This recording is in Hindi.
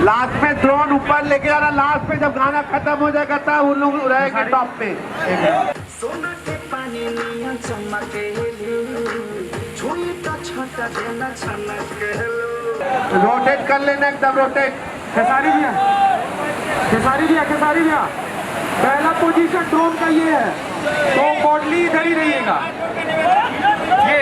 लास्ट में ड्रोन ऊपर लेके जाना, लास्ट में जब गाना खत्म हो जाएगा तब उन लोग रहेंगे टॉप पे। सोना के पानी निया चमके छुई तो छटा देना छनक रोटेट कर लेना, एकदम रोटेट। खेसारी भैया पहला पोजीशन ड्रोन का ये है, तो कॉडली इधर ही रहिएगा। ये